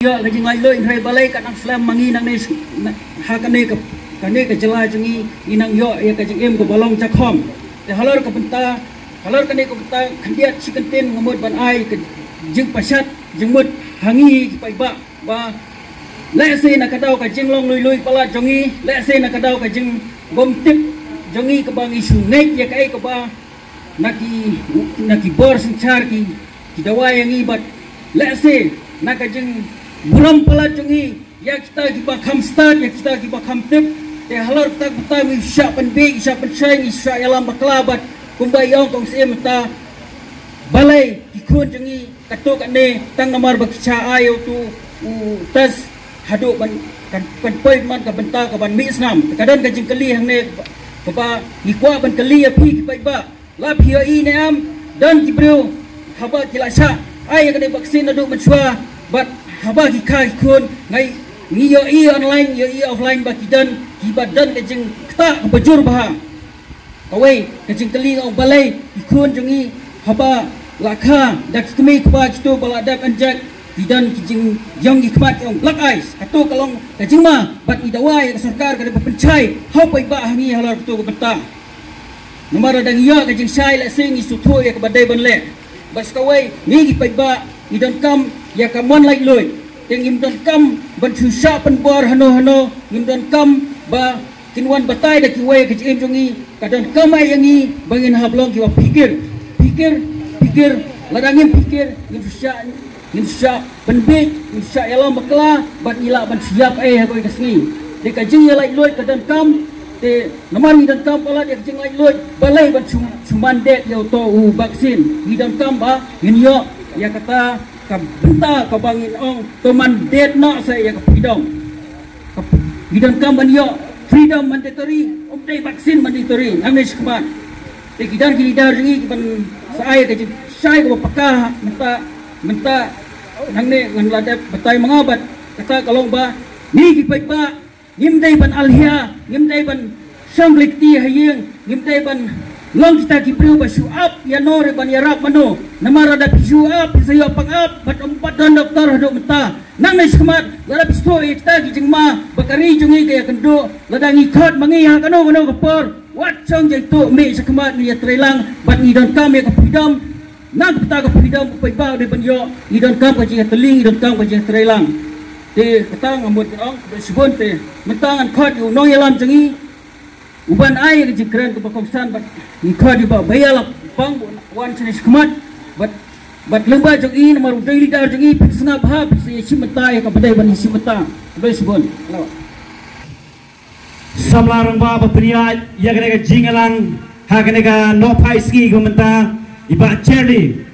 yo ke jing lai loi hrai balai kan ang slam mangi nang ne ha kan ne ke jela jengi inang yo ya ke jing em ke balong chakhom te halor ke benta halor kan ne ke benta khandiat sikanten ngamut ban ai ke jing pasat jing mut hangi ki pai ba le se na kadau ka jing long lui pala jongi le se na kadau ka jing bom tip jongi ke bang isu nek ya kai ke ba naki bor sencar ki dawa yang ibat le se na ka jing buram pala jongi ya kita ki ba kham start ya kita ki ba kham tip te halor tak betai wi sya pen bi sya pen sheng isya yalam baklabat kumbai yong kong se mata balai ikun jengi katuk ane tang nomor bakcha ayo tu tas haduk ban kan poi man ka benta ka ban mi islam kadang ka jing kali hang ne ba ikwa ban kali ya pi ki ba la pi i ne am dan ki bro haba ki la sha ai ka ne vaksin aduk menchua bat haba ki kai kun ngai ni yo i online yo i offline ba ki dan ki badan ka jing kta bajur ba kawai ka jing kali ngau balai ikun jengi haba lakha dak kemi kwa kitu bala dak anjak idan kijing yang ikmat yang black eyes katu kalong kajing ma bat idawai ka sarkar ka pencai hau pai ba hangi halar tu benta nomor dang ya kajing sai la sing isu tho ya ka badai ban le bas kawai ni pai ba idan kam ya ka mon lai loi teng im don kam ban chu sha pen bor hano im don kam ba kinwan batai da ki wei kajing jongi kadon kamai yangi bangin hablong ki wa pikir ladangin pikir insya penbik insya yalam bakla bat ila ban siap koi kasni de kajing ya lai loi kadan kam te naman dan kam pala de kajing lai loi balai ban cuman det yo to vaksin hidan kam ba inyo ya kata kam benta ka bangin ong to man det no sai ya kapidong hidan kam ban yo freedom mandatory umdai vaksin mandatory amish khabar te kidan kilidar ringi ban saya ke saya ke pakah menta nang ne ngan ladap batai mengabat kata kalau ba ni ki pai ba ngimdai ban alhia ngimdai ban samblikti hayeng ngimdai ban long kita ki priu ba suap ya nore ban yarap mano namara da suap sayo pangap bat empat dan doktor hado menta nang ne skemat ladap sto kita ki jengma bakari jungi kaya kendo ladangi khot mangi ha kano kapor wat chong jai tu me skemat ni trelang bat ni don kam ya kapidam nang peta ka freedom pai ba de banyo idon kam ka jing teling idon kam ka jing trelang te katang amut ong besbon te mentangan khot yu nong yalam jengi uban ai ka jing kren ka pakongsan bat ni khot yu ba bayala pang wan jenis kemat bat lembah jong i nomor daily dar jong i pisna bha pisi simata ya ka badai ban simata besbon lawa samlarang ba pria ya ka jingalang ha ka no pai ski ko menta iba Charlie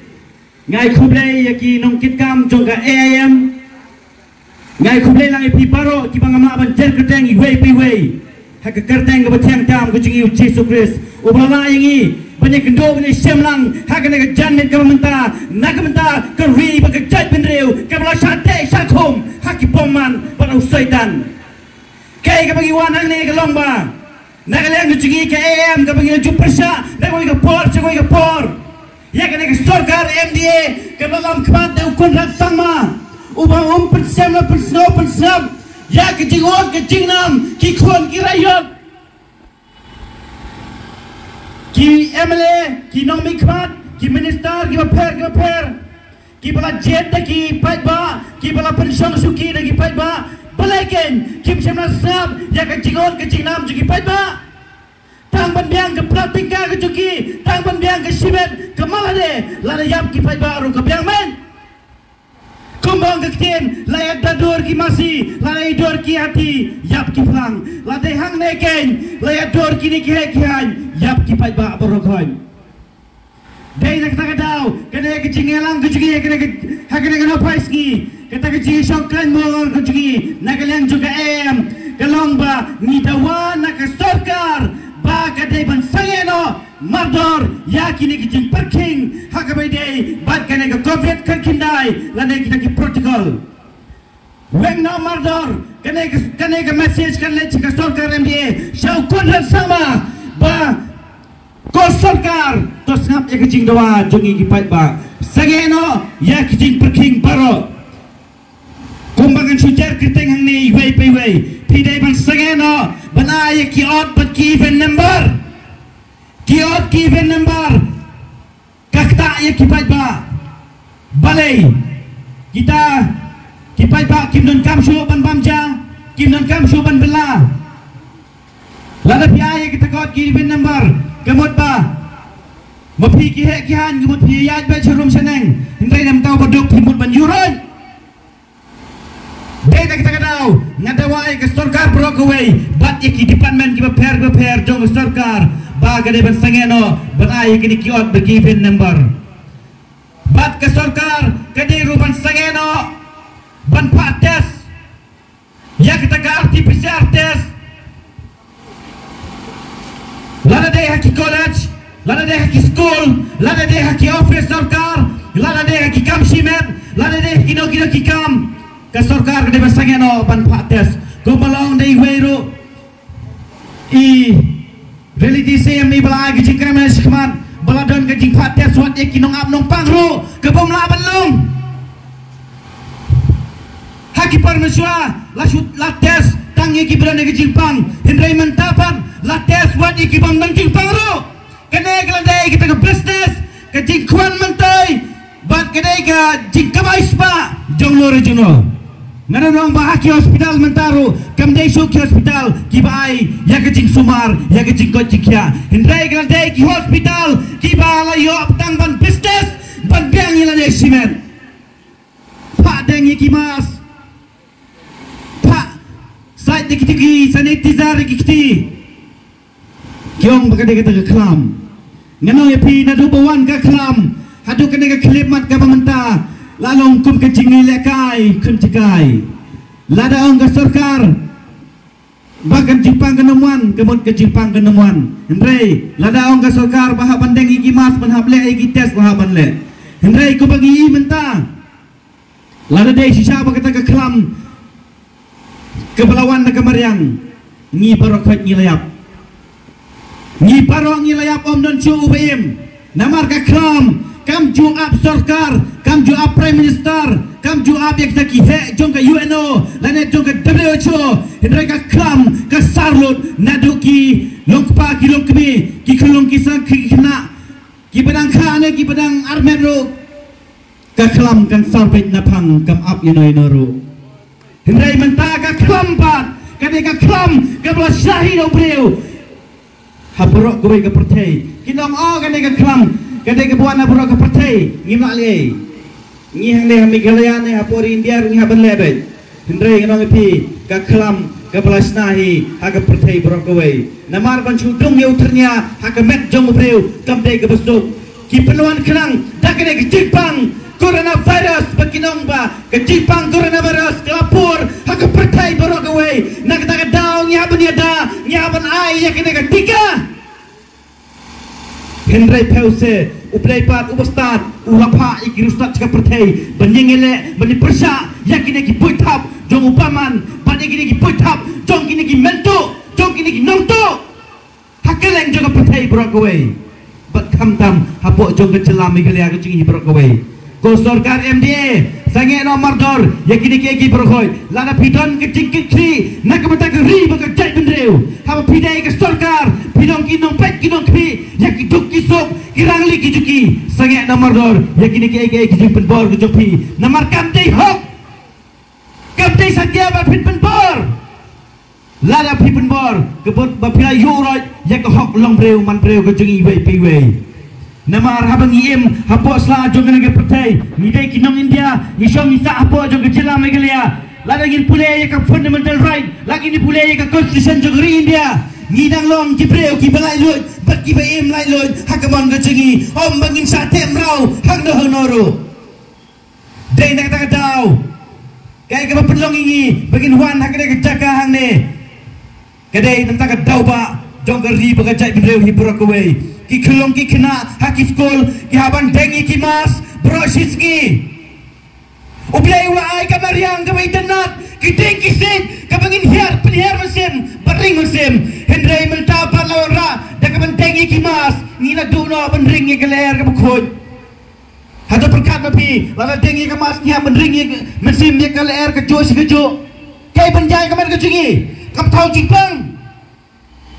ngai khublei yaki nongkit kam jongga AIM ngai khublei lang ipi paro ki bangama ban jer kerteng i wei pi wei hak kerteng ga batyang tam ko jingi Jesus Christ ubala yangi bani kendo bani semlang hak ne ga jannet ka menta nakamenta ka ri ba ka jat ben reu ka bala sate sakhom hak ki poman ban usaitan kai ka bagi wan hang ne ka longba nakaleng jingi ka AIM ka bagi jupersa na ko ka por ya kena ke sarkar MDA ke dalam kemat de kontrak sama ubang pensam ya ke jingon ke jingnam ki khon ki rayot ki MLA ki nomi kemat ki minister ki per ki bala jet ki paitba ki bala pensiun suki ki paitba balaken ki semna sab ya ke jingon ke jingnam ki paitba tang ban biang ke pratika ke cuki tang ban biang ke sibet ke malade lada yap ki pai baru ke biang men kumbang ke kien layat dadur ki masi lada idor ki hati yap ki plang lada hang neken layat dor ki ni ki hekian yap ki pai baru koin dei nak tak dau kena ke jingelang ke cuki kena ke no paiski kata ke jingi sokran mongol ke cuki nakalang juga kalong ba ni dawa nak sarkar ba kadai ban sangeno mardor yakini ki jing parking hakabai dei bat kane ka covid kakindai lane kita ki protocol weng no mardor kane ka message kan le ka sarkar MDA shau konran sama ba ko sarkar to snap ya ki jing dawa jongi ki pat ba sangeno ya ki jing parking baro sujar kriteng hang ni wei pe wei pidai ban sangeno ban ai ki ot ban ki event number kakta ya ki pai ba balai kita ki pai ba kim don kam shu ban bamja kim don kam shu ban bela lada pia ya kita kot ki event number kemot ba mapi ki he ki han kemot pi ya ba charum seneng hindai nam tau baduk timut ban yuron Data kita kadau ngadawai ke sarkar brokaway bat iki department ki beper jong sarkar bagade ban sangeno banai kini kiot bergiven number bat ke sarkar kadi ruban sangeno ban pates ya kita ka artificial test lada deh haki college lada deh haki school lada deh haki office sarkar lada deh haki kamsimet lada deh kino kam ke sarkar kadi ban sangeno ban pates ko balong dei weiro I reality saya mi bala gijing kremen shikman bala don gijing pates wat e kinong ap nong pangro ke bom laban long haki parmeswa la tes tang e ki brane gijing pang hindrai mentapan la tes wat e ki bom nang jing pangro kene glandai kita ke business ke jing kwan mentai bat kene ka jing kabai spa jonglo regional Nanong bahaki hospital mentaro kamdai shoki hospital kibai ya kecing sumar ya kecing kocikya hindai galdai ki hospital kibala yo aptang ban business ban biang ila ne simen pak dengi kimas pak sait dikiti sanitizer dikiti kyong bakade kita ke klam ngano ya pi na dubawan ka klam hadu kene ka klimat ka pamenta lalong kum kecing lekai kun cikai lada ong ka sarkar bagan jipang kenemuan kemut ke jipang kenemuan hendrai lada ong ka sarkar bahak bandeng iki mas menhable iki tes bahak banle hendrai ku bagi menta lada dei sisa ba kata ke kelam ke belawan na kamariang ngi barokot ngi layap om don chu ubim namar ka kelam kam ju up sarkar kam ju up prime minister kam ju up yang taki he jong ka UNO lane jong ka WHO hindrai ka klam ka sarlut naduki longpa ki longkmi ki khulong ki sa ki khna ki padang khane ki padang armero ka klam kan sarbet napang kam up ino hindrai menta ka klam pat ka klam ka bla syahid obreu habrok goy ka pertei kinong o ka klam kadai kebuan na bro ka pertei ngimak le ngi hang le Meghalaya ne apori India ngi haban lebe hindrai ngi pi ka klam ka belasnahi ha ka pertei bro ka wei namar ban chudung ye uternya ha ka met jong breu kam dei ka besuk ki penuan kerang dak ne ke Jepang coronavirus bakinong ba ke Jepang coronavirus ke lapor ha ka pertei bro ka wei nak ta ka daw ngi haban ya da ngi haban ai ya kene ka tiga Hendrai pause uplai pat ubastat ulapa ikirustat ka pertei banyengele bani persa yakine ki poitap jong upaman bani ki poitap jong kini ki mento jong kini ki nongto hakeleng jong pertei brokaway bat khamtam hapo jong kecelam Meghalaya kecing brokaway ko sarkar MDA sange nomor dor yakine ki brokoy lada pidon kecing kecri nak mata ri baka jai bendreu haba pidai ke sarkar pidong kinong pet kinong kpi yak duk kisok kirang li kijuki sange nomor dor yakine ki kijing penbor kujopi nomor kamtei hok kamtei satya ba pin penbor lada pi penbor kebot ba pila yuroj yak hok long breu man breu kujungi wei pi wei namar habang iem hapo sla jong ke pertai ni dei kinong India ni shong isa hapo jong ke jela Meghalaya lada ngin pule yak fundamental right lagi ni pule yak constitution jong India ngidang long kibreu ki balai lut bat ki baim lai lut hakamon gajingi om bangin sa temrau hang no honoro dei nak ta daw kai ka penlong ingi bangin wan hakade ka jaka hang ne kadai tam ta daw ba jong ri ba jai breu hi brokaway ki khulong ki khna haki skol ki haban dengi ki mas broshiski ublai wa ai ka mariang kaitenat ki ding ki sit ka bangin hiar penhiar mesim bering mesim hendrai mentapa lawra da ka dengi ki mas ni na duno ban ring ki leher ka bukhoj Hada perkat mapi, lala dengi ke masnya menringi mesim dia ke leher ke jo si ke jo. Kai benjai ke mana ke jungi? Kam tahu jingpang.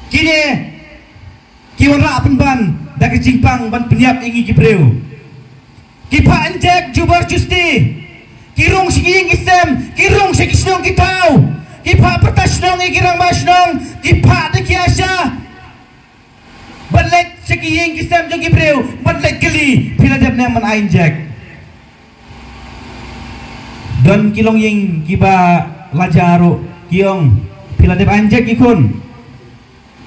Kini kiwara penban dak ke jingpang ban penyiap ingi ki breu. Ki pa anjek jubar justi. Kirung siging isem, kirung sikisnong kitau. Ki pa pertasnong ikirang masnong, ki pa de kiasya. Banlet sikiyeng kisam jo ki breu, banlet kali pila dep ne man anjek. Don kilong yeng kiba lajaro kiong pila dep anjek ikun.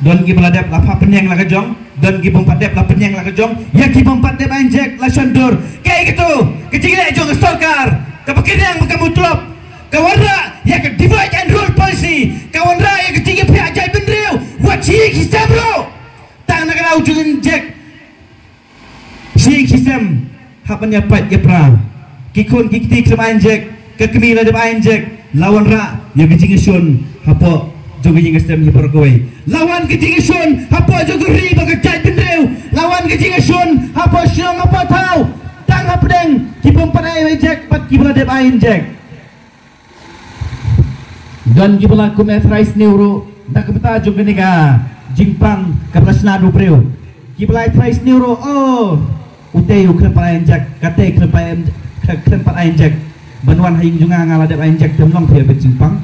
Don ki pila dep lapa penyeng la kejong, don ki bompat dep la penyeng la kejong, ya ki bompat dep anjek la sondur. Kayak gitu, kecilnya jong storkar. Kapakirang makamutlop. Kawanra ya ke divide and rule policy. Kawanra ya ke tinggi pihak jai bendreu. Wat sih kisam bro. Tang nak kena ujungin Jack. Sih kisam hapanya pat ya pra. Kikun kikti kemain Jack. Kekemila de main Jack. Lawan ra ya ke tinggi sun hapo jogi jing kisam hipor kowe. Lawan ke tinggi sun hapo jogi ri bagai jai bendreu. Lawan ke tinggi sun hapo syong hapo tahu. Tang hapdeng kipom panai Jack pat kibla de main Jack. Dan kibla kumet rice neuro dak beta juga nega jingpang kaplasnado preo kibla rice neuro oh uteu krepa Jack kate krepa Jack banwan haying junga ngala de Jack temlong pia jingpang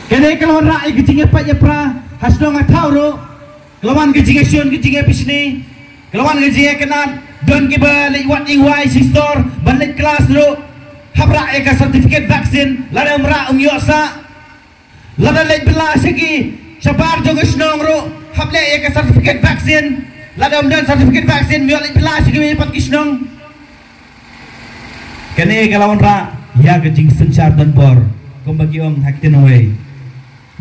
kene kalon ra ke jinge pa ya pra hasno ngatauro lawan ke jinge sion ke jinge pisni lawan ke jinge kenan don kiba liwat ingwai sistor banlet kelas ro habra eka sertifikat vaksin lada mra yosa lada lek bela segi sabar jong snong ro hable eka sertifikat vaksin lada dan sertifikat vaksin miol lek bela segi pat kisnong kene kalawan ra ya ke jing senchar dan bor kombagi om hakten away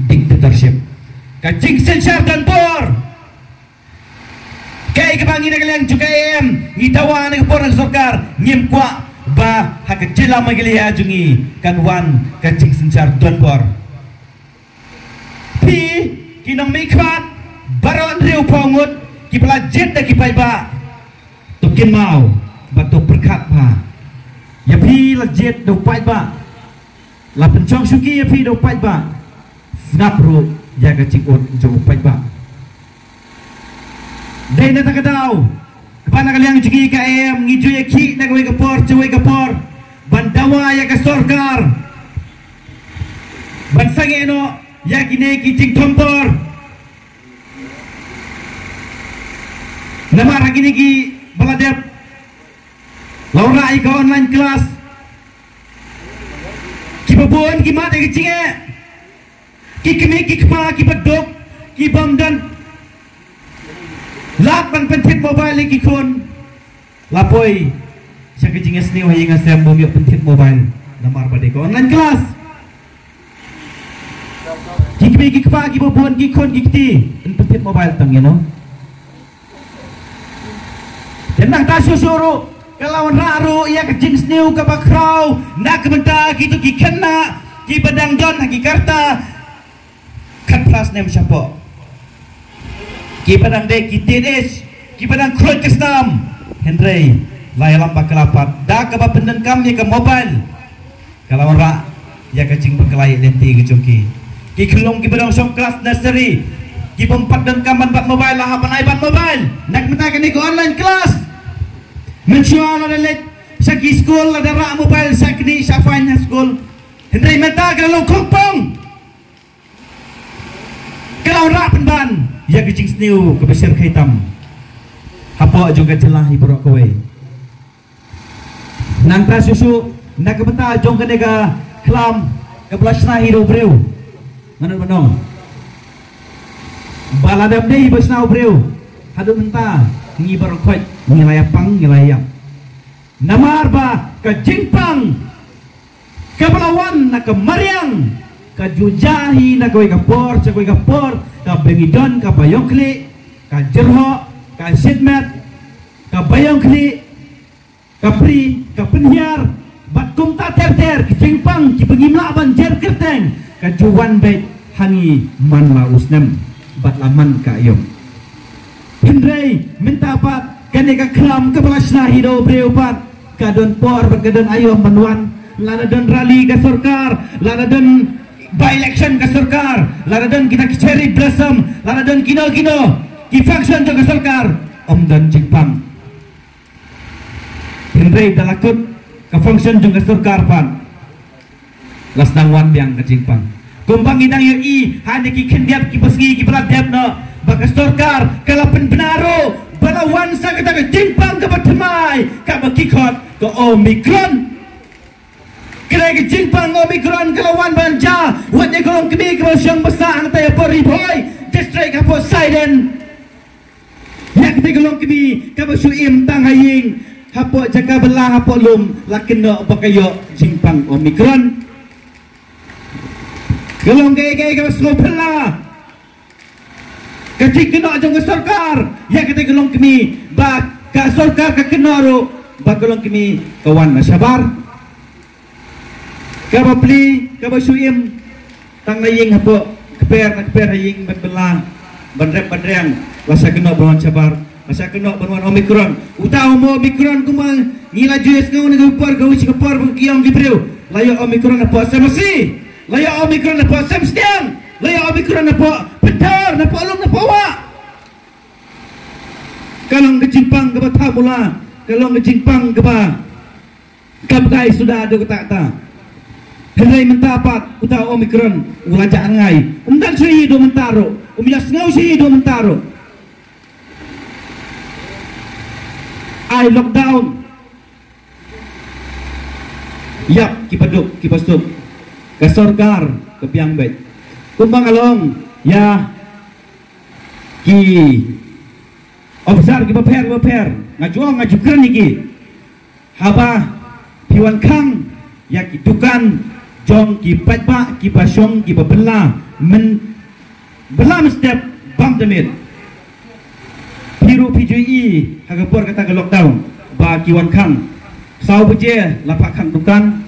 dictatorship ka jing senchar dan bor kay kabangin na kaliang juga ngitawa na kapor ng sokar ngimkwa ba hakajila magiliya jungi kanwan kajing sencar donbor pi kinong mikwat baron riu pongut kipala jet da kipay ba tukin mau bato perkat ba ya pi la jet do pay ba la pencong suki ya pi do pay ba snap ro ya kajing ot jo pay ba day na takadaw kapana kaliang jugi KM ngijo ya ki na gawai kapor cuwai kapor bandawa ya kasorkar bansange no ya kine ki jing tompor namara kine ki baladep laura ika online class ki babon ki mate ki jinge ki kime ki kpa ki badok ki bamdan lapan pentit mobile lagi kon lapoi siya kejing esni wahi ngasem bumi pentit mobile namar pada ko online kelas kikmi kikpa kibobuan kikon kikti pentit mobile tang you know tenang ta susuru kalau raru ya kejing sniu ka bakrau nak benta gitu kikena ki badang don hakikarta kat plas nem siapa ki padang dek ki TNS ki padang krut kesnam Henry layalam bakalapat da ka bapenden kam ya ke mobile kalau ora ya kacing berkelai lenti ke jongki ki kelong ki padang song kelas nursery ki pempat dan kaman bat mobile lah apa bat mobile nak mentakan ni ke online kelas mencual ada let saki school ada rak mobile sakni syafanya school Henry mentakan lo kompong kalau rak penban ya kecing sniu kebesar kaitam apa juga jelah ibrok kowe nang tra susu nak beta jong kenega klam kebelasna hiro breu mana menong baladam dei besna breu hadu menta ngibar khoi ngilayapang ngilayap namar ba ke jingpang ke pelawan nak ke mariang ka jujahi na kowe kapor sa kowe kapor ka bengidon ka bayongkli ka jerho ka sidmet ka bayongkli ka pri ka penhiar bat kumta ter kicingpang ki pengimla ban jer kerteng ka juwan bet hangi man la usnem bat laman ka ayom Henry minta pat kene ka kram ka bala snahi do breupat kadon por kadon ayo manuan lana don rally ka sarkar lana don by election ka sarkar lana don kita cherry blossom lana don kino ki function to ka sarkar dan Jepang Henry dalakut ka function jong ka sarkar pan las nangwan biang ka Jepang kumpang idang yoi hanya ki kendiap ki peski ki beladep no baka sarkar kalapan benaro balawan sa kata ka Jepang ka batamay ka bakikot ka Omicron kira ke Jepang Omicron kelawan banja wadnya kolong kami kebasyang besar tayo poriboy district hapo Sidon yak te kolong kami kabasuim tanghaying hapo jaka belah hapo lum lakino bakayo Jepang Omicron kolong gay kabasu pela kacik kena jong ke sarkar yak te kolong kami ba ka sarkar ka kenaro ba kolong kami kawan nasyabar kaba pli kaba suim tang laying hapo keper haying berbelah bandrem lasa kena bawan sabar lasa kena bawan Omicron utau mo Omicron kumang ngila jues ngau ni gupar gau sikapar kiam gibreu layo Omicron apa samasi layo Omicron apa samstiang layo Omicron apa petar napa alung napa wa kalong ke Jepang ke Batamula kalong ke Jepang ke ba kabgai sudah ada kata Henry mentapat uta Omicron ulajak ngai umdan sui do mentaro umilas ngau sui do mentaro ai lockdown yap kipaduk kipasuk ke sarkar ke piang bet kumbang along ya ki officer ki paper ngajuang ngajukran iki haba piwan kang ya ki dukan jong ki patba ki pasyong ki babela men belam step bam demit piru PJE hagapor kata ke lockdown ba ki wan khang sau beje lapak khang dukan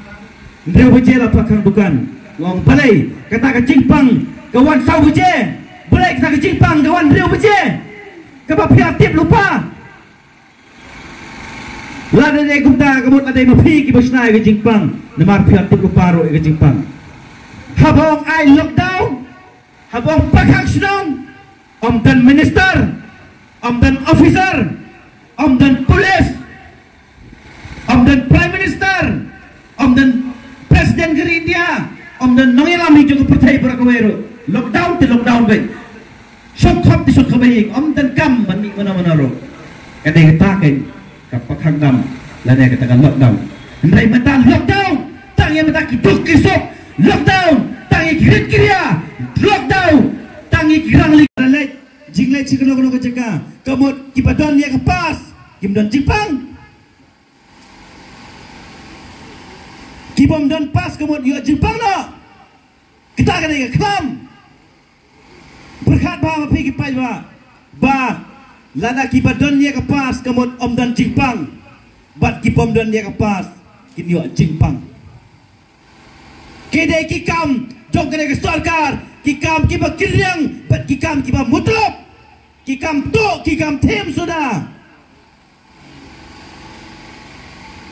ndeu beje lapak khang dukan long balai kata ke Jepang kawan sau beje balai kata ke Jepang kawan ndeu beje ka ba piatip lupa lada de kumta kamut lada mapi ki basnai ke Jepang namar piat tu paro ke Jepang habong ai lockdown habong pakang sunong dan minister dan officer dan polis dan prime minister dan presiden ke India dan nongelami juga percaya berakawero lockdown ti lockdown baik sok ti sok kabaying dan kam mani mana ro kata katakan kapag dam lana katakan lockdown henry mata lockdown tangi mata kiduk kisok lockdown tangi kirit kiria lockdown tangi kirang lihat jingle cikno kono keceka kamut kipadon ya kepas kimdon Jepang kibom don pas kamut yo Jepang no kita kena ke klam berkat ba pergi pai ba lana kibadon ya kepas kamut dan Jepang bat kipom don ya kepas kini yo Jepang kede kikam jong kene ke sarkar kikam kiba kiryang bat kikam kiba mutlop kikam to kikam tem sudah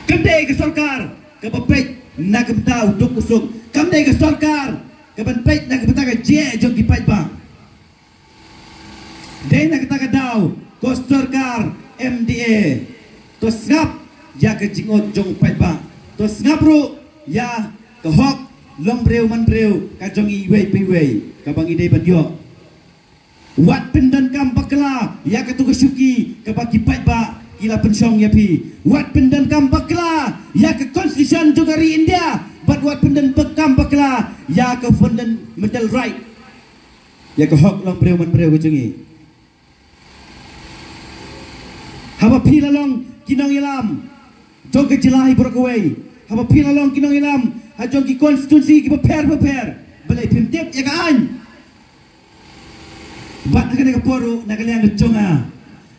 kede ke sarkar kabapet nak tahu duk usuk kede ke sarkar kabapet nak betaka je jong kipai ba dai nak kata daw ko sarkar MDA to ngap ya ke jingot jong pai ba to ngapru ya ke hok long breu man breu ka jong i wei pi wei ka bang ide badyo wat pendan kam bakla ya ka tu syuki ka bagi pai ba ila pensyong ya pi wat pendan kam bakla ya ka constitution juga ri India bat wat pendan kam bakla ya ka pendan medal right ya ka hok long breu man breu ka jong i haba pila long kinong ilam jong ke jelahi brokawai haba pila long kinong ilam hajong ki konstitusi ki prepare balai pimtip ya kaan bat nak ka poro nak liang jonga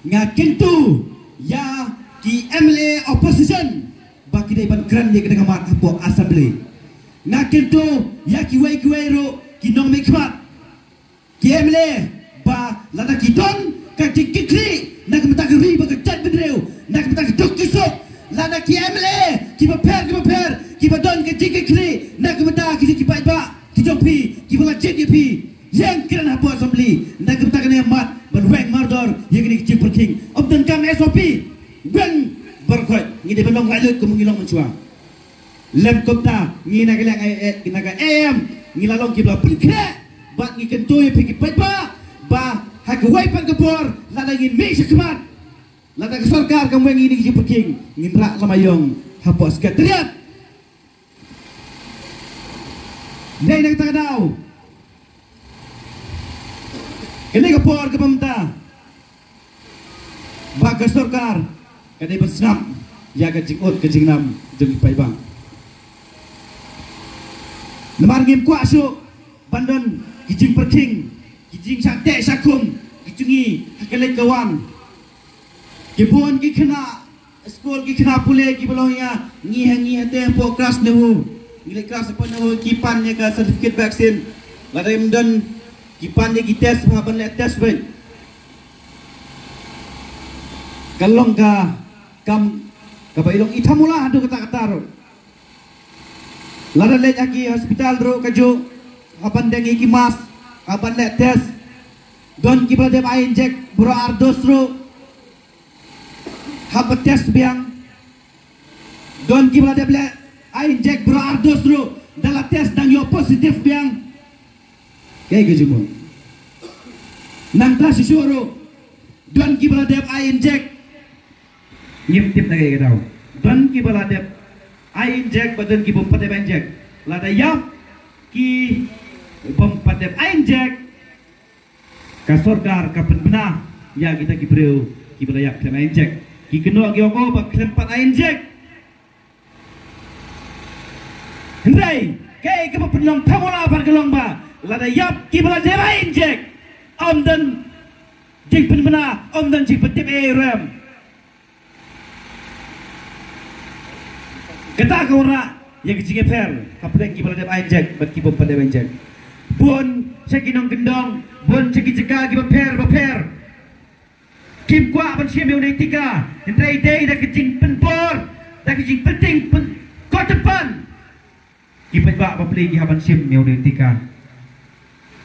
ngakin tu ya ki MLA opposition baki dai ban kran ye ka mat hapo assembly ngakin tu ya ki wei ro ki nong me khat ki MLA ba lada ki don kajik kikri nak mentak ri bagajat bendreu nak mentak dok kisok lada ki MLA ki baper ki badon kajik kikri nak mentak ki pai ba ki jongpi ki bala JDP yang kira apa assembly nak mentak ne mat ban weng mardor yang ni cik perking obdan kam SOP weng berkot ni de belong ralut kemungilong mencua lem kopta ni nak lang nak ni lalong ki bala perkek bat ni kentoi pi ki pai ba hak wai pan kepor lada ngin me sekmat lada ke sarkar kam wengi ni ji peking ngin rak lamayong hapos sekretariat dai nak tak dau ini kepor ke pemerintah ba ke sarkar kadai bersnap ya ke jingot ke jingnam jeng pai bang lemar ngim kuak su bandon kijing peking kijing sakte sakum kijungi hakalai kawan kibon ki kena skol ki kena pule ki belohnya ngi hate po kelas nehu ngi kelas apa nehu kipan nya ka sertifikat vaksin ladai mendon kipan nya ki tes haban le tes ben kalong ka kam ka bailong ithamula adu kata ro ladai le aki hospital ro kajo haban dengi ki mas aban le tes don ki bade ba injek bro ardos ro hab tes biang don ki bade ble injek bro ardos ro dala tes dang yo positif biang kay gejumo nang ta sisuro don ki bade ba injek ngip tip nagay daw don ki bade injek badan ki bom pade ba injek lada yap ki bom padep injek ka sorkar ka penbena ya kita ki breu ki belayak klem injek ki keno ki oko ba klem pat injek hendai kai ka penlong thamola par kelong ba lada yap ki bela deba injek omdan jing penbena omdan jing petip rem kata ka ora yang kecil per kapten ki bela deba injek bat ki bom padep injek bon sekinong gendong bon cekika ki baper kim kwa ban sia meu netika entrai dei da kecing penpor da kecing penting pen ko depan ki ba beli ki haban sim meu netika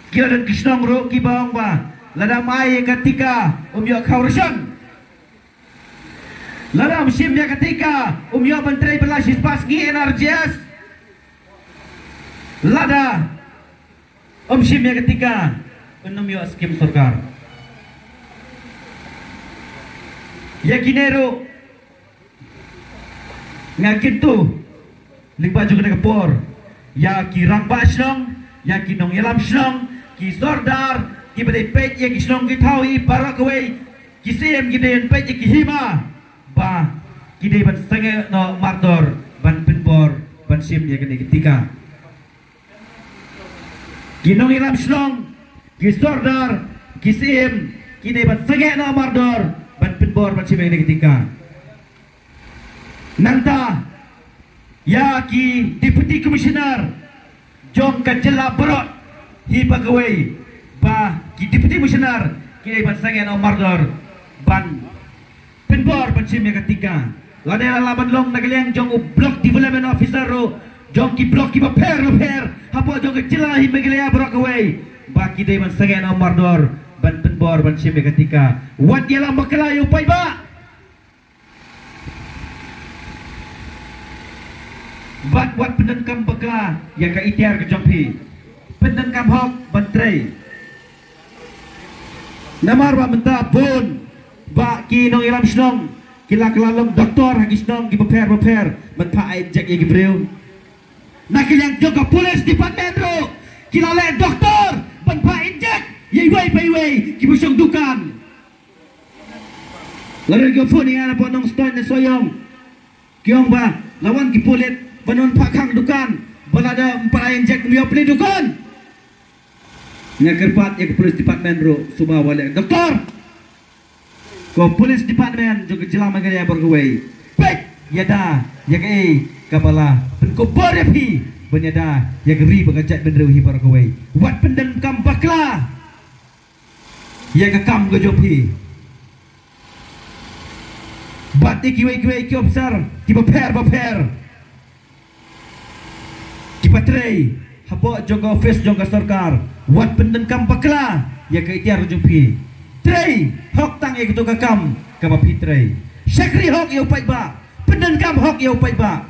ki dan kisnong ro ki bawang ba lada mai ketika yo kaurasan lada sim ya ketika yo bantrai belasis pas ki NRJS lada sim ya ketika yo skim sarkar ya kinero ngakin tu lingba juga nak por ya ki rang ba snong ya ki nong yalam snong ki sordar ki bade pet ya ki snong ki thawi barakwe ki sem ki den pet ki hima ba ki de ban sange no mardor ban pinbor ban sim ya ketika Ginong ilam slong, kisordar, kisim, kini bat sege na mardor, bat pinbor bat simeng ketika. Nanta, ya ki deputy commissioner, jong kacela berot, hi pegawai, ba ki deputy commissioner, kini bat sege na mardor, ban pinbor bat simeng ketika. Ladai laban long nagaliang jong block development officer ro. Jongki blok ki baper apa jong kecila hi megelaya brok away baki dai man sange na mardor ban penbor ban sime ketika wat yalam bakalayo pai ba wat pendengkam bakla yang ka itiar ke jongpi pendengkam hok bantrei namar ba menta pun ba ki nong iram snong kila kelalong doktor hagis nong ki baper menta injek ye gibreu nak yang jaga polis departemen ro kila le doktor ban pa injek ye wei ki busong dukan lalu ke phone yang apa nong stone soyong kiong ba lawan ki polis banon pa khang dukan balada pa injek mi opli dukan ngakerpat ye polis departemen ro suba wale doktor ko polis departemen juga jelama gaya bergawai baik yada ya ke kapala penkopor fi benyada ya geri bengajat bendreu hi bergawai wat pendengkam bakla ya ke kam go jopi Bati kiwe ki obser ki baper ki patrei habo jongga office jongga sarkar wat pendenkam bakla ya ke tiar jumpi trei hok tang e kutu kakam kama pitrei syakri hok ya upai ba pendenkam hok ya upai ba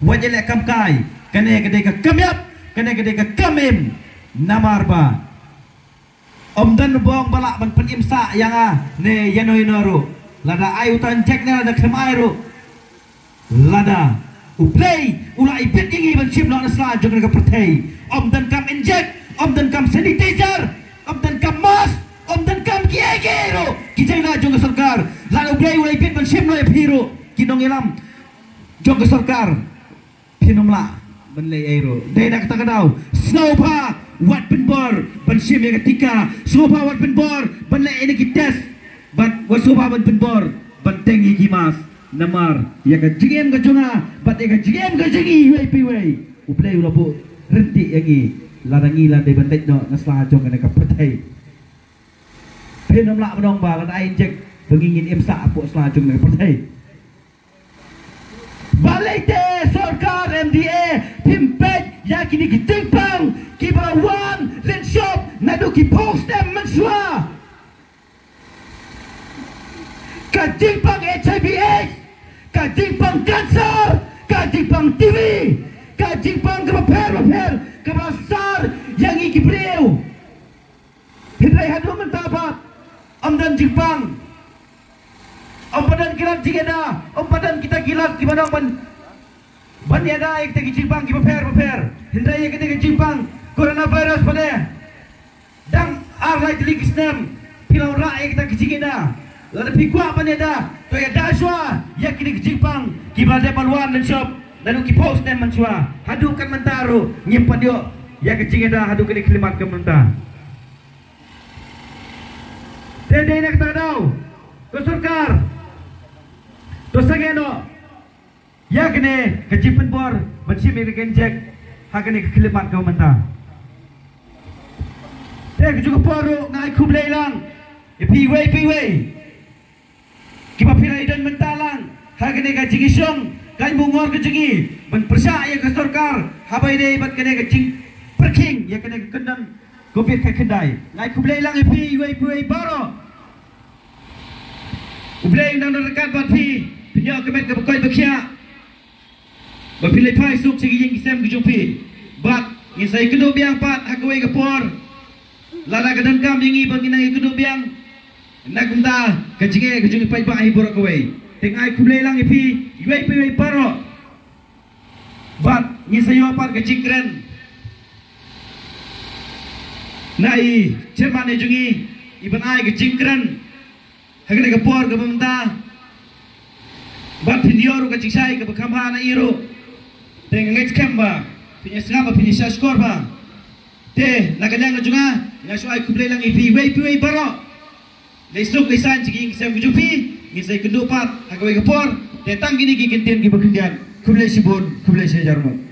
wajele kam kai kane gede ka kamyap kane gede ka kamim namar ba omdan bong balak ban penimsa yang ne yanoinoru lada ayu tan cek ne lada kemairu lada uplay ulai bet ingi ban sim lo nasla jong ka pertai om dan kam inject om dan kam sanitizer om dan kam mask om dan kam kiegero kijai na jong sarkar lada uplay ulai bet ban sim lo ya piru kinong ilam jong sarkar pinumla ban lay aero dai nak kata kadau snowpa wat ben bor ban sim ya ketika snowpa wat ben bor ban lay ini kites bat wasuba ban ben bor ban tengi kimas namar ya ka jigem ka junga bat ya ka jigem ka jigi wei pi wei uplay ulabu renti yangi ladangi landai bandai no nasla jong ka patai penom la menong ba lan ai jek bengingin imsa apo sla jong ka patai balai te sarkar MDA pimpet yakini kitengpang kibarawan len shop nadu ki post dem mensua kajingpang HIV/AIDS, kajingpang kanser, kajingpang TV, kajingpang kebaper kebasar yang iki beliau. Hindai hadu mentabat, dan jingpang, dan kilat jingeda, dan kita kilat gimana ban yada kita jingpang kebaper, hindai kita jingpang coronavirus pada, dang arlai telikisnem, pilau rai kita jingeda. Lalu pikwa apa ni dah? Tu ya daswa, ya kini kejipang, kibar depan wan dan shop, dan uki post dan mansua. Hadukan mentaru, nyimpan dia, ya kecing dah hadu kini kelimat ke mentah. Tadi nak tak tahu, tu sarkar, tu sageno, ya kini kejipan bor, macam ini kenjek, hak kini kelimat ke mentah. Tadi juga poru, ngai kublai lang, piwai. Kiba pirai dan mentalang hagane ka jingisong kan bungor ke jingi ban persaya ke sarkar habai dei bat kene ka jing perking ya kene kendang covid ka kendai ngai kublai lang pi wei baro kublai nang dekat bat pi pinyo kemet ke bekoi bekia ba pilai pai suk sigi jing kisem ke jumpi bat ngisai kedu biang pat hagawai ke por lada kedan kam jingi banginai kedu biang nak kumta kejinge kejungi pai ba hibur kawai tengai kublai lang ipi wei paro bat ni sayo par kejingkren nai cerman ne jungi iban ai kejingkren hagne ka por ka bamta bat pindior ka jingsai ka bakhamha na iro tengai skamba pinya skamba pinya shaskor ba te nagalang junga ngaso ai kublai lang ipi wei paro Lesuk lisan cigi saya kujupi, ngisai kendupat, agak kapor, datang gini gigintin gibakendian, kublai sibun, kublai sejarmu.